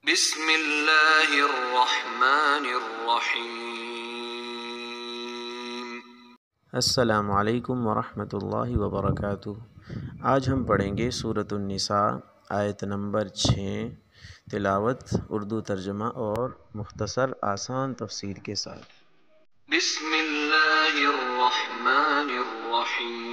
بسم اللہ الرحمن الرحیم۔ السلام علیکم ورحمۃ اللہ وبرکاتہ۔ آج ہم پڑھیں گے سورۃ النساء آیت نمبر 6، تلاوت اردو ترجمہ اور مختصر آسان تفسیر کے ساتھ۔ بسم اللہ الرحمن الرحیم۔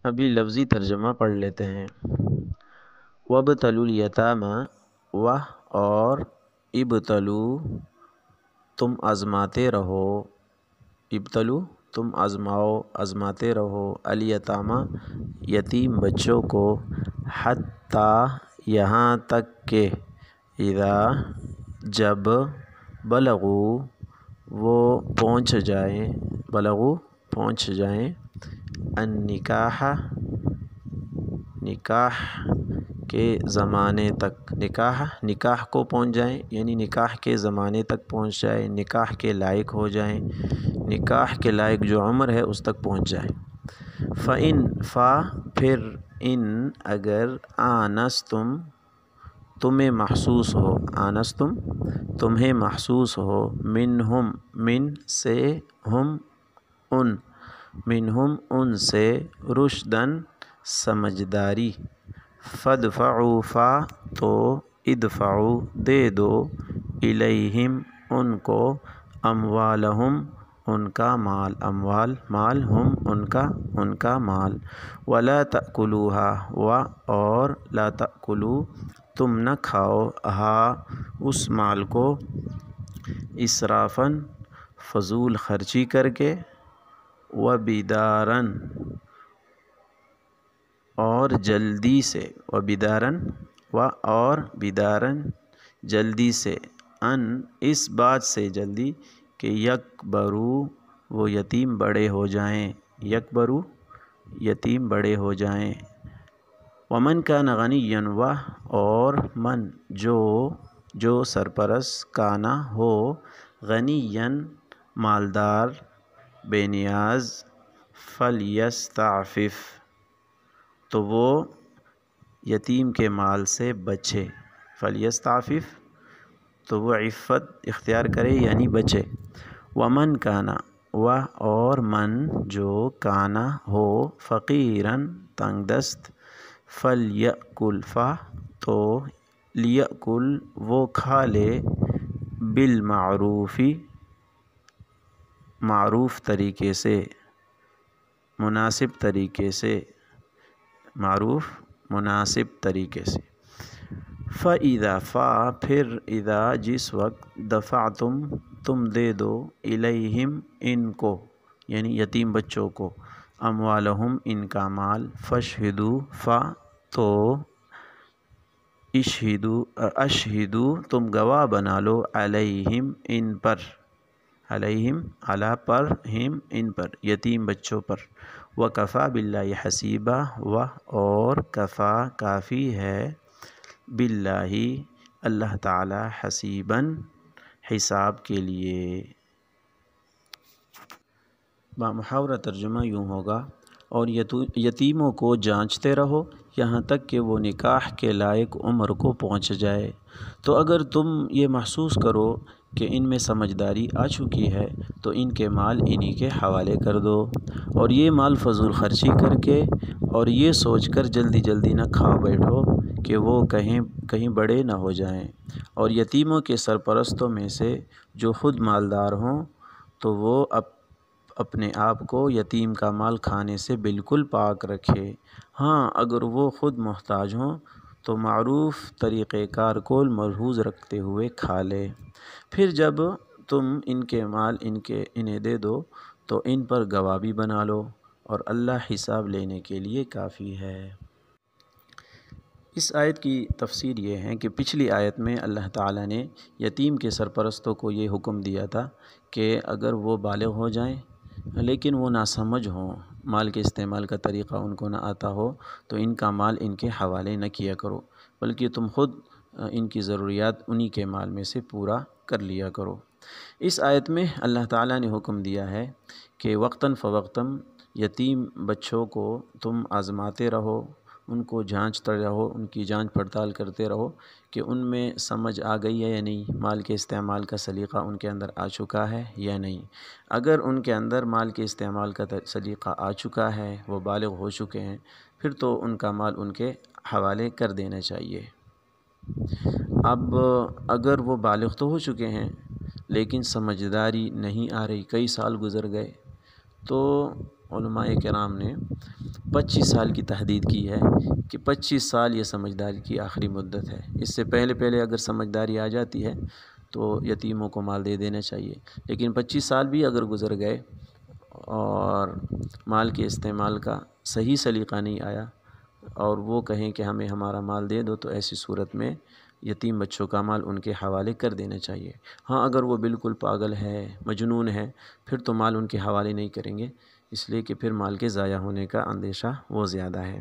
ابھی لفظی ترجمہ پڑھ لیتے ہیں۔ وَابْتَلُوا الْيَتَامَى، وہ اور ابتلو تم آزماتے رہو، ابتلو تم آزماؤ، آزماتے رہو، الیتامہ یتیم بچوں کو، حتیٰ یہاں تک کہ، اذا جب، بلغو وہ پہنچ جائیں، بلغو پہنچ جائیں، النکاح نکاح کے زمانے تک، نکاح کو پہنچ جائیں یعنی نکاح کے زمانے تک پہنچ جائیں، نکاح کے لائق ہو جائیں، نکاح کے لائق جو عمر ہے اس تک پہنچ جائیں۔ پھر ان اگر آنستم تمہیں محسوس ہو، آنستم تمہیں محسوس ہو، منہم من سے، ہم ان، منہم ان سے، رشدن سمجھداری، فادفعوا تو ادفعوا دے دو، الیہم ان کو، اموالہم ان کا مال، اموال مال، ہم ان کا مال، ولا تأکلوها اور لا تأکلوا تم نہ کھاؤ، اس مال کو، اسرافاً فضول خرچی کر کے، وبداراً اور جلدی سے، وبداراً اور بداراً جلدی سے، ان اس بات سے جلدی کہ یکبروا وہ یتیم بڑے ہو جائیں، یکبروا یتیم بڑے ہو جائیں، ومن کان غنیا اور من جو سرپرست، کانا ہو، غنیا مالدار، بے نیاز، فلیستعفف تو وہ یتیم کے مال سے بچے، فلیستعفف تو وہ عفت اختیار کرے یعنی بچے، ومن کانا اور من جو کانا ہو، فقیراً تنگ دست، فلیأکل تو لیأکل وہ کھا لے، بالمعروف معروف طریقے سے، مناسب طریقے سے، معروف مناسب طریقے سے، فَإِذَا پھر اذا جس وقت، دفعتم تم دے دو، الیہم ان کو یعنی یتیم بچوں کو، اموالہم ان کا مال، فاشہدوا تو اشہدوا تم گواہ بنا لو، علیہم ان پر، علیہم علی پر، ہم ان پر یتیم بچوں پر، وکفیٰ باللہ حسیبا اور کافی ہے، باللہ اللہ تعالی، حسیباً حساب کے لیے۔ بامحاورہ ترجمہ یوں ہوگا، اور یتیموں کو جانچتے رہو یہاں تک کہ وہ نکاح کے لائق عمر کو پہنچ جائے، تو اگر تم یہ محسوس کرو کہ ان میں سمجھداری آ چکی ہے تو ان کے مال انہی کے حوالے کر دو، اور یہ مال فضول خرچی کر کے اور یہ سوچ کر جلدی نہ کھا بیٹھو کہ وہ کہیں بڑے نہ ہو جائیں، اور یتیموں کے سرپرستوں میں سے جو خود مالدار ہوں تو وہ اپنے آپ کو یتیم کا مال کھانے سے بالکل پاک رکھے۔ ہاں اگر وہ خود محتاج ہوں تو معروف طریقۂ کار کو ملحوظ رکھتے ہوئے کھا لے۔ پھر جب تم ان کے مال انہیں دے دو تو ان پر گواہ بھی بنا لو، اور اللہ حساب لینے کے لیے کافی ہے۔ اس آیت کی تفسیر یہ ہے کہ پچھلی آیت میں اللہ تعالیٰ نے یتیم کے سرپرستوں کو یہ حکم دیا تھا کہ اگر وہ بالغ ہو جائیں لیکن وہ ناسمجھ ہوں، مال کے استعمال کا طریقہ ان کو نہ آتا ہو، تو ان کا مال ان کے حوالے نہ کیا کرو، بلکہ تم خود ان کی ضروریات انہی کے مال میں سے پورا کر لیا کرو۔ اس آیت میں اللہ تعالیٰ نے حکم دیا ہے کہ وقتاً فوقتاً یتیم بچوں کو تم آزماتے رہو، ان کو جھانچتے رہو، ان کی جانچ پڑتال کرتے رہو کہ ان میں سمجھ آ گئی ہے یا نہیں، مال کے استعمال کا سلیقہ ان کے اندر آ چکا ہے یا نہیں۔ اگر ان کے اندر مال کے استعمال کا سلیقہ آ چکا ہے، وہ بالغ ہو چکے ہیں، پھر تو ان کا مال ان کے حوالے کر دینا چاہیے۔ اب اگر وہ بالغ تو ہو چکے ہیں لیکن سمجھداری نہیں آ رہی، کئی سال گزر گئے، تو علماء کرام نے 25 سال کی تحدید کی ہے کہ 25 سال یہ سمجھداری کی آخری مدت ہے۔ اس سے پہلے اگر سمجھداری آ جاتی ہے تو یتیموں کو مال دے دینا چاہیے، لیکن 25 سال بھی اگر گزر گئے اور مال کے استعمال کا صحیح سلیقہ نہیں آیا اور وہ کہیں کہ ہمیں ہمارا مال دے دو، تو ایسی صورت میں یتیم بچوں کا مال ان کے حوالے کر دینا چاہیے۔ ہاں اگر وہ بالکل پاگل ہے، مجنون ہے، پھر تو مال ان کے حوالے نہیں کریں گے، اس لیے کہ پھر مال کے ضائع ہونے کا اندیشہ وہ زیادہ ہے۔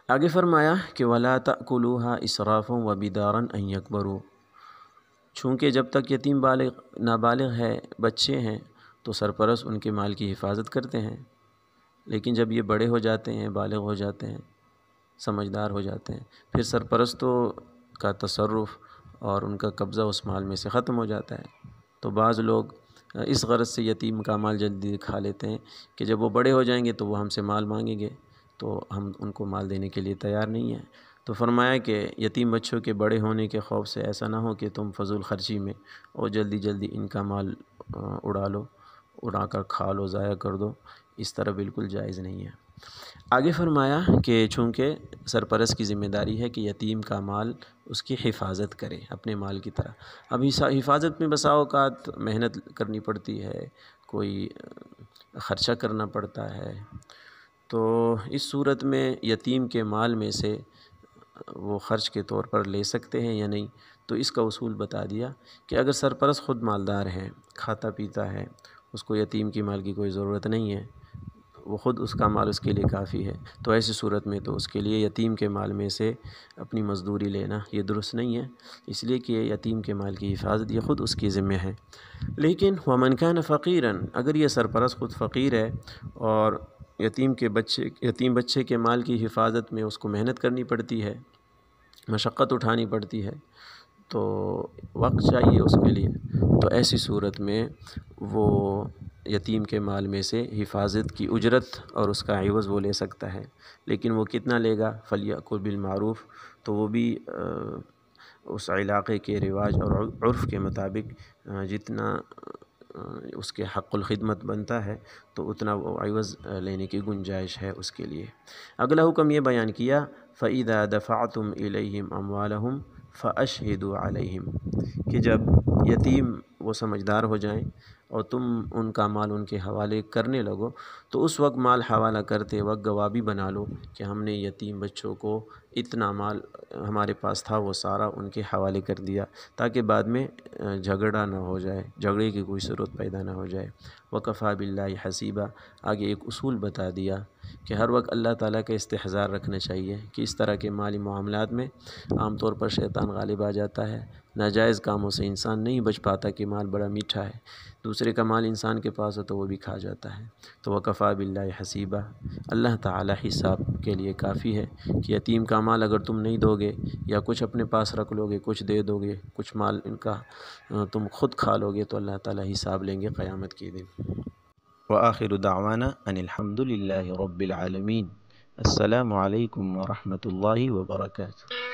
آگے فرمایا کہ وَلَا تَأْكُلُوهَا إِسْرَافًا وَبِدَارًا أَن يَكْبَرُوا، چونکہ جب تک یتیم نابالغ ہے، بچے ہیں، تو سرپرست ان کے مال کی حفاظت کرتے ہیں، لیکن جب یہ بڑے ہو جاتے ہیں، بالغ ہو جاتے ہیں، سمجھدار ہو جاتے ہیں، پھر سرپرستوں کا تصرف اور ان کا قبضہ اس مال میں سے ختم ہو جاتا ہے۔ تو بعض لوگ اس غرض سے یتیم کا مال جلدی کھا لیتے ہیں کہ جب وہ بڑے ہو جائیں گے تو وہ ہم سے مال مانگیں گے، تو ہم ان کو مال دینے کے لیے تیار نہیں ہیں۔ تو فرمایا کہ یتیم بچوں کے بڑے ہونے کے خوف سے ایسا نہ ہو کہ تم فضول خرچی میں اور جلدی ان کا مال اڑا کر کھا لو، ضائع کر دو، اس طرح بالکل جائز نہیں ہے۔ آگے فرمایا کہ چونکہ سرپرست کی ذمہ داری ہے کہ یتیم کا مال اس کی حفاظت کرے اپنے مال کی طرح۔ اب حفاظت میں بسا اوقات محنت کرنی پڑتی ہے، کوئی خرچہ کرنا پڑتا ہے، تو اس صورت میں یتیم کے مال میں سے وہ خرچ کے طور پر لے سکتے ہیں یا نہیں، تو اس کا اصول بتا دیا کہ اگر سرپرست خود مالدار ہے، کھاتا پیتا ہے، اس کو یتیم کی مال کی کوئی ضرورت نہیں ہے، وہ خود اس کا مال اس کے لیے کافی ہے، تو ایسی صورت میں تو اس کے لیے یتیم کے مال میں سے اپنی مزدوری لینا یہ درست نہیں ہے، اس لیے کہ یتیم کے مال کی حفاظت یہ خود اس کی ذمہ ہے۔ لیکن وَمَنْ كَانَ فَقِيرًا، اگر یہ سرپرست خود فقیر ہے اور یتیم بچے کے مال کی حفاظت میں اس کو محنت کرنی پڑتی ہے، مشقت اٹھانی پڑتی ہے، تو وقت چاہیے اس کے لیے، تو ایسی صورت میں وہ یتیم کے مال میں سے حفاظت کی اجرت اور اس کا عوض وہ لے سکتا ہے، لیکن وہ کتنا لے گا؟ فَلْيَأْكُلْ بِالْمَعْرُوفِ، تو وہ بھی اس علاقے کے رواج اور عرف کے مطابق جتنا اس کے حق الخدمت بنتا ہے تو اتنا وہ عوض لینے کی گنجائش ہے اس کے لیے۔ اگلا حکم یہ بیان کیا فَإِذَا دَفَعْتُمْ إِلَيْهِمْ أَمْوَالَهُمْ فَأَشْهِدُوا عَلَيْهِمْ، کہ جب یتیم وہ سمجھدار ہو جائیں اور تم ان کا مال ان کے حوالے کرنے لگو تو اس وقت مال حوالہ کرتے وقت گواہ بھی بنا لو کہ ہم نے یتیم بچوں کو اتنا مال ہمارے پاس تھا وہ سارا ان کے حوالے کر دیا، تاکہ بعد میں جھگڑا نہ ہو جائے، جھگڑے کی کوئی صورت پیدا نہ ہو جائے۔ وَكَفَى بِاللَّهِ حَسِيبًا، آگے ایک اصول بتا دیا کہ ہر وقت اللہ تعالیٰ کا استحضار رکھنا چاہیے کہ اس طرح کے مالی معاملات میں عام طور پر شیطان غالب آ جاتا ہے، ناجائز کاموں سے انسان نہیں بچ پاتا کہ مال بڑا میٹھا ہے، دوسرے کا مال انسان کے پاس ہو تو وہ بھی کھا جاتا ہے۔ تو وَكَفَى بِاللَّهِ حَسِيبًا، اللہ تعالیٰ حساب کے لیے کافی ہے کہ یتیم کا مال اگر تم نہیں دو گے یا کچھ اپنے پاس رکھ لو گے، کچھ دے دو گے، کچھ مال ان کا تم خود کھا لو گے، تو اللہ تعالیٰ حساب لیں گے قیامت کے دن۔ وآخر دعوانا ان الحمد للہ رب العالمین۔ السلام علیکم ورحمۃ اللہ وبرکاتہ۔